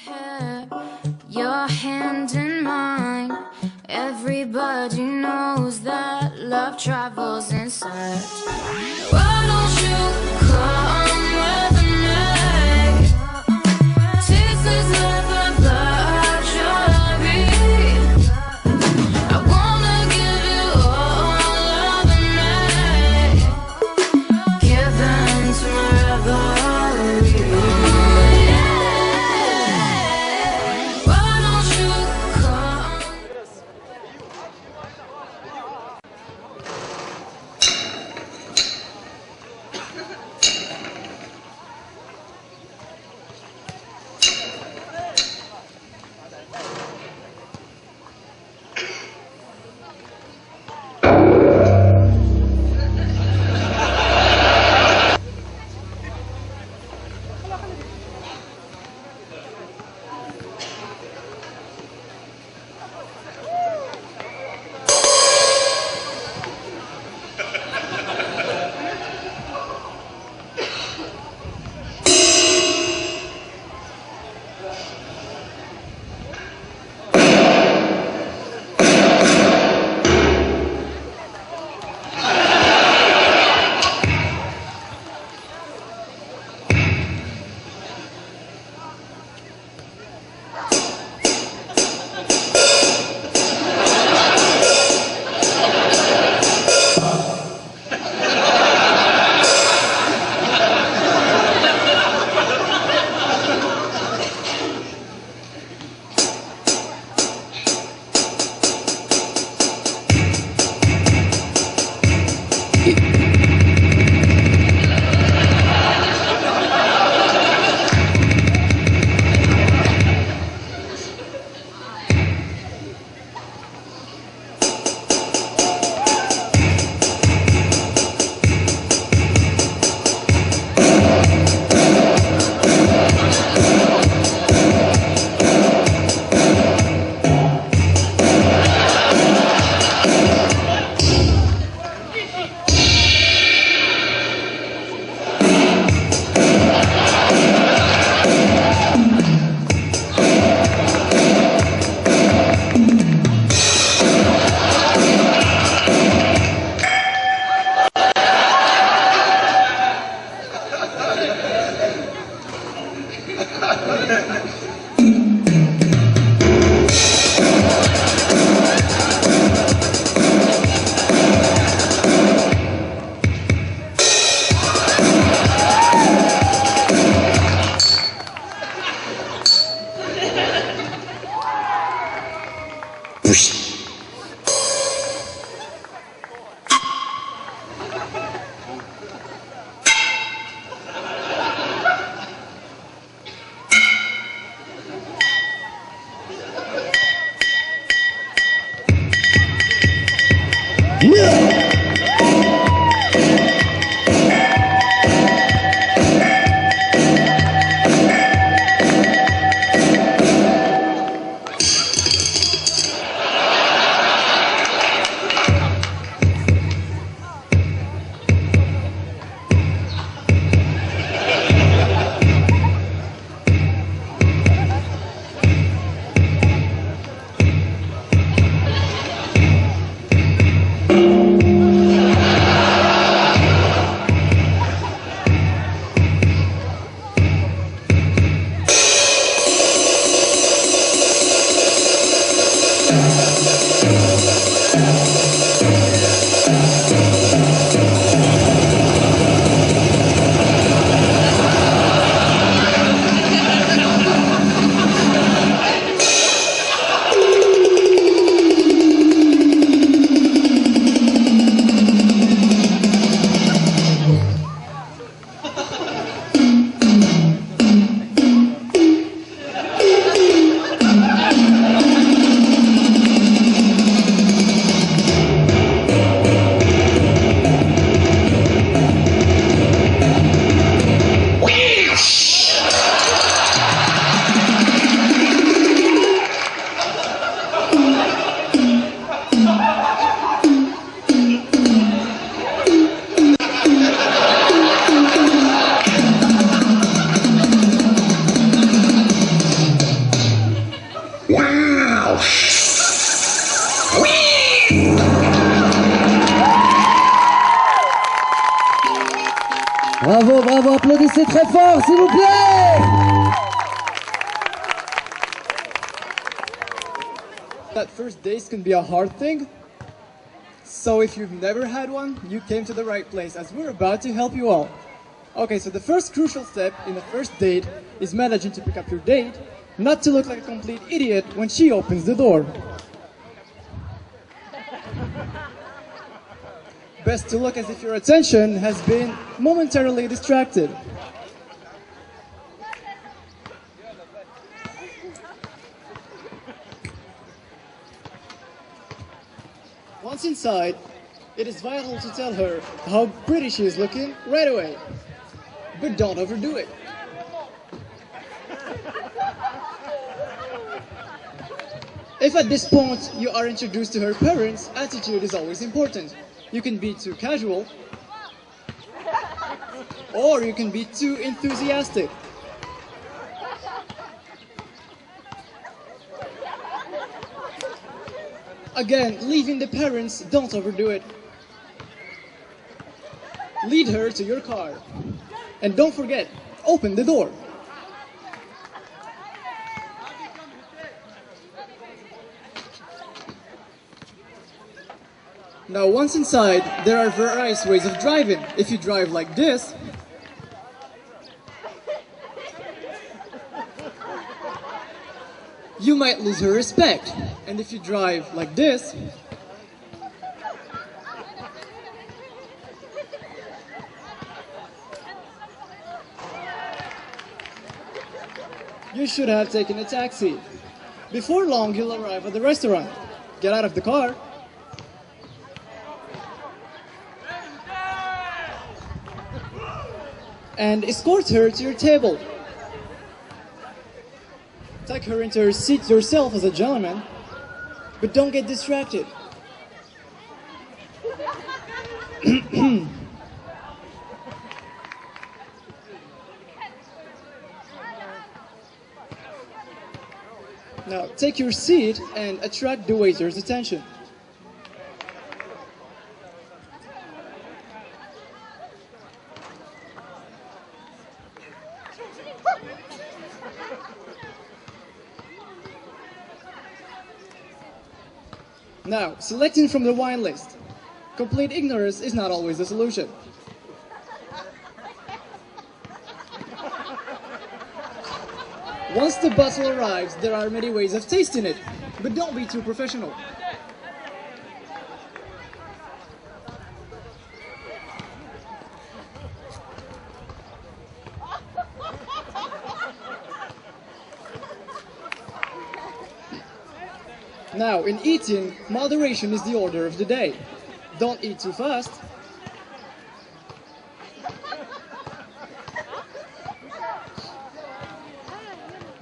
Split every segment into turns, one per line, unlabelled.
hair, your hand in mine. Everybody knows that love travels in search. Why don't you come with me? Taste is never luxury. I wanna give you all of me, given to my reverie. Why don't you come?
bravo, bravo, applaudissez très fort, s'il vous plaît.
That first date can be a hard thing. So if you've never had one, you came to the right place as we're about to help you out. Okay, so the first crucial step in the first date is managing to pick up your date, not to look like a complete idiot when she opens the door. Best to look as if your attention has been momentarily distracted. Once inside, it is vital to tell her how pretty she is looking right away. But don't overdo it. If at this point you are introduced to her parents, attitude is always important. You can be too casual, or you can be too enthusiastic. Again, leaving the parents, don't overdo it. Lead her to your car. And don't forget, open the door. Now once inside, there are various ways of driving. If you drive like this, you might lose her respect. And if you drive like this, you should have taken a taxi. Before long, you'll arrive at the restaurant. Get out of the car. And escort her to your table. Take her into her seat yourself as a gentleman, but don't get distracted. Now, take your seat and attract the waiter's attention. Now, selecting from the wine list. Complete ignorance is not always the solution. Once the bottle arrives, there are many ways of tasting it, but don't be too professional. Now, in eating, moderation is the order of the day. Don't eat too fast.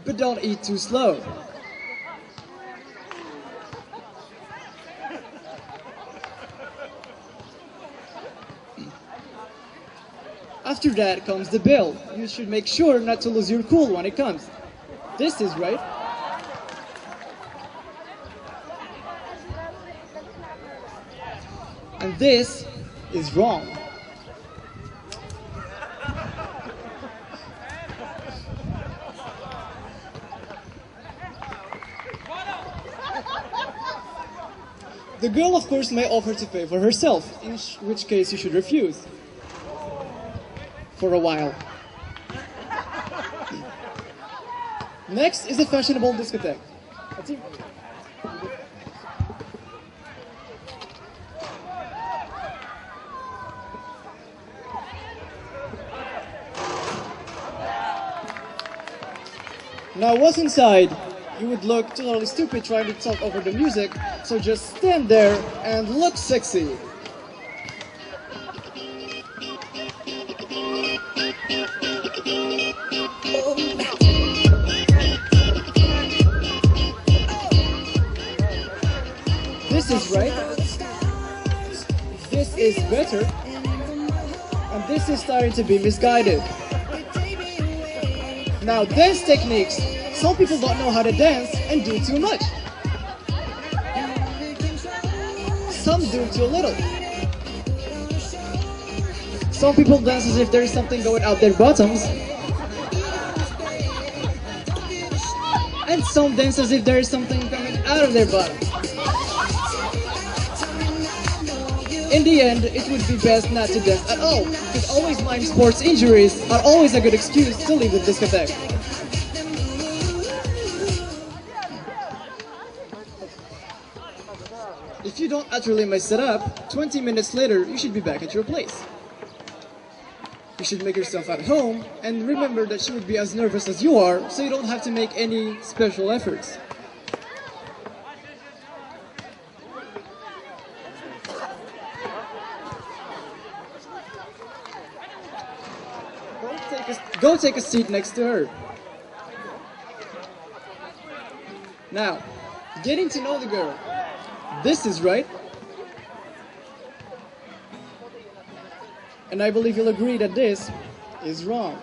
But don't eat too slow. After that comes the bill. You should make sure not to lose your cool when it comes. This is right. And this is wrong. The girl, of course, may offer to pay for herself, in which case you should refuse. For a while. Next is a fashionable discotheque. Now, once inside, you would look totally stupid trying to talk over the music, so just stand there and look sexy. This is right. This is better. And this is starting to be misguided. Now, dance techniques. Some people don't know how to dance and do too much. Some do too little. Some people dance as if there is something going out their bottoms. And some dance as if there is something coming out of their bottoms. In the end, it would be best not to dance at all, because always mind sports injuries are always a good excuse to leave the discotheque. If you don't utterly mess it up, 20 minutes later, you should be back at your place. You should make yourself at home, and remember that she would be as nervous as you are, so you don't have to make any special efforts. Go take a seat next to her. Now, getting to know the girl. This is right. And I believe you'll agree that this is wrong.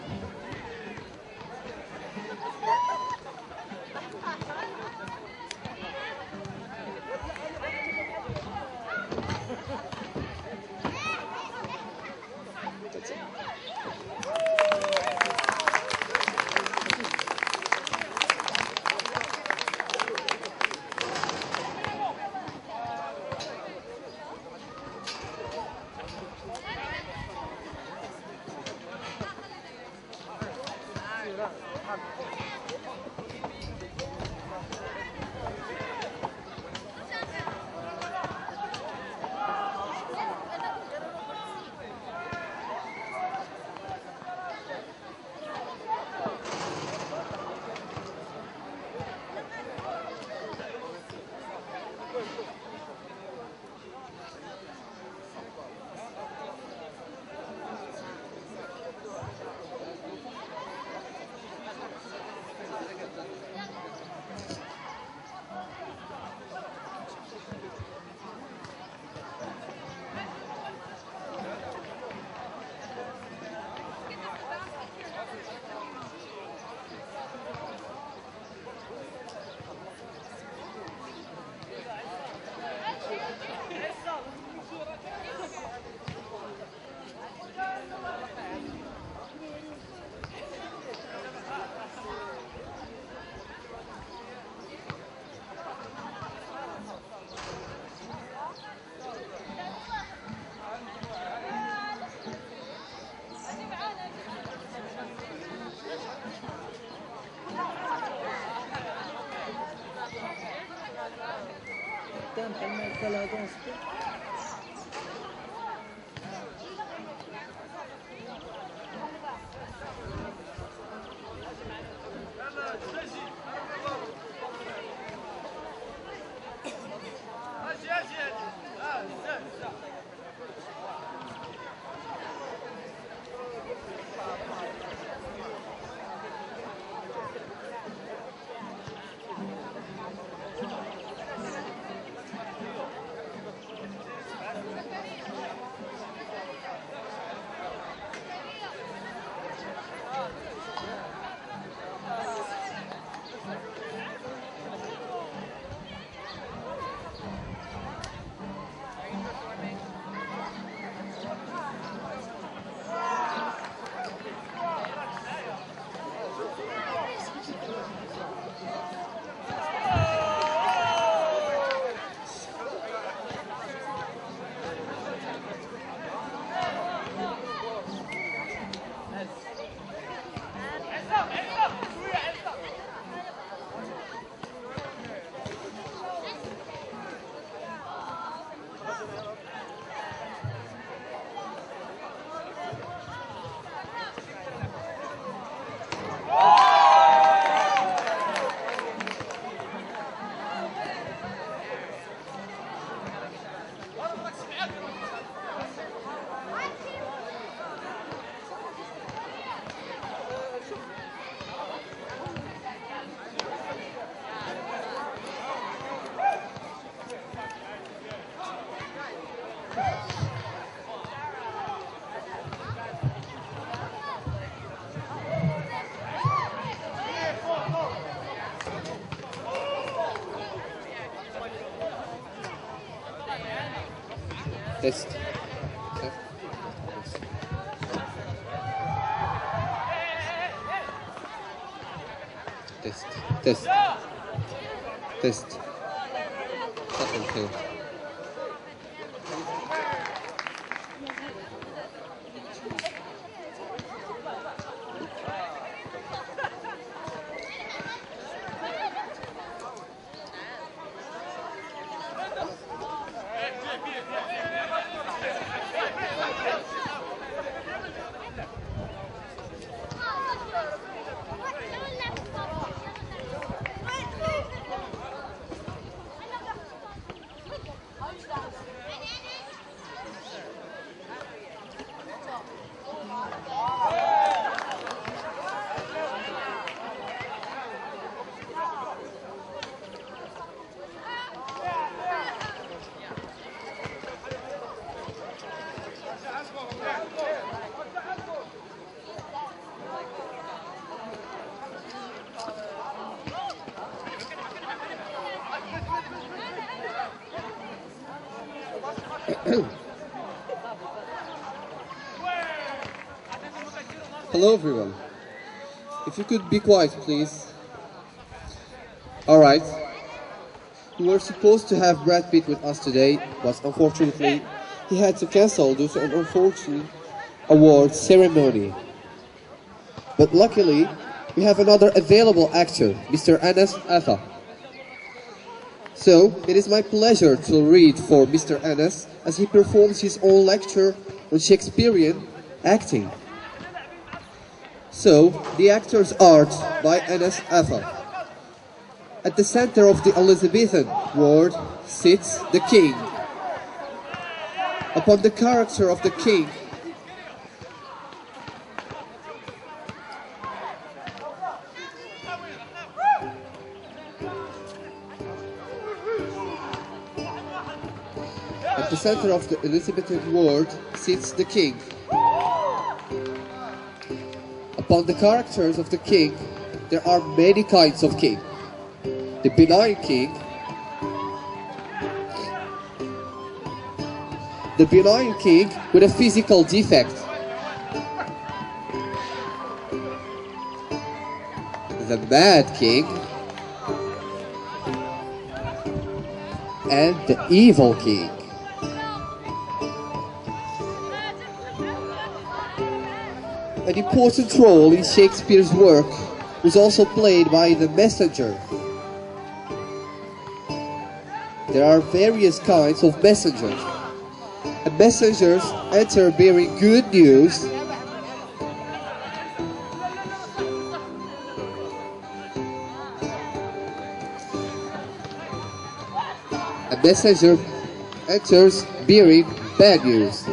That's it.
Test. Test. Test. Test. Test. Okay. Hello everyone. If you could be quiet, please. Alright. We were supposed to have Brad Pitt with us today, but unfortunately, he had to cancel due to an unfortunate award ceremony. But luckily, we have another available actor, Mr. Anas Atha. So, it is my pleasure to read for Mr. Anas as he performs his own lecture on Shakespearean acting. So, the actor's art by Anas Atha. At the center of the Elizabethan world sits the king. Upon the character of the king, at the center of the Elizabethan world sits the king. Upon the characters of the king, there are many kinds of king. The benign king, with a physical defect. The mad king, and the evil king. An important role in Shakespeare's work was also played by the messenger. There are various kinds of messengers. And messengers enter bearing good news, a messenger enters bearing bad news.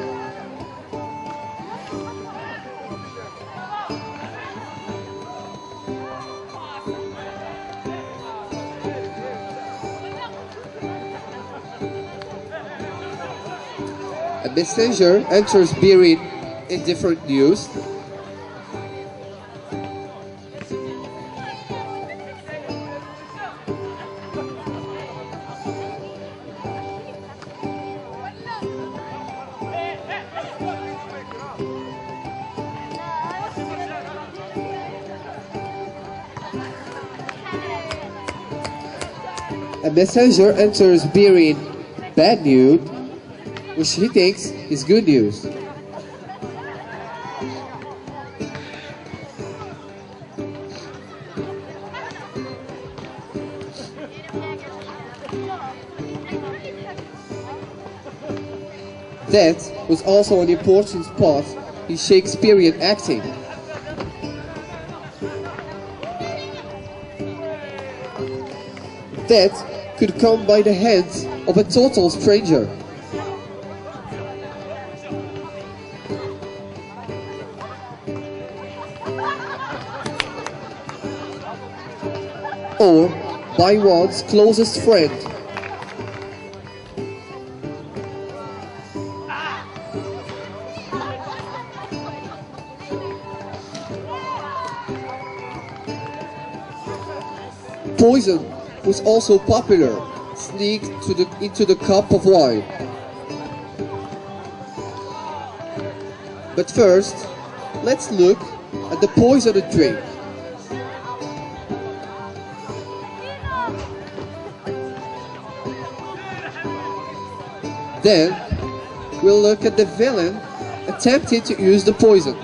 A messenger enters bearing indifferent news. A messenger enters bearing bad news, which he thinks is good news. That was also an important part in Shakespearean acting. That could come by the hands of a total stranger. Or by one's closest friend. Poison was also popular, sneaked into the cup of wine. But first, let's look at the poisoned drink. Then, we'll look at the villain attempting to use the poison.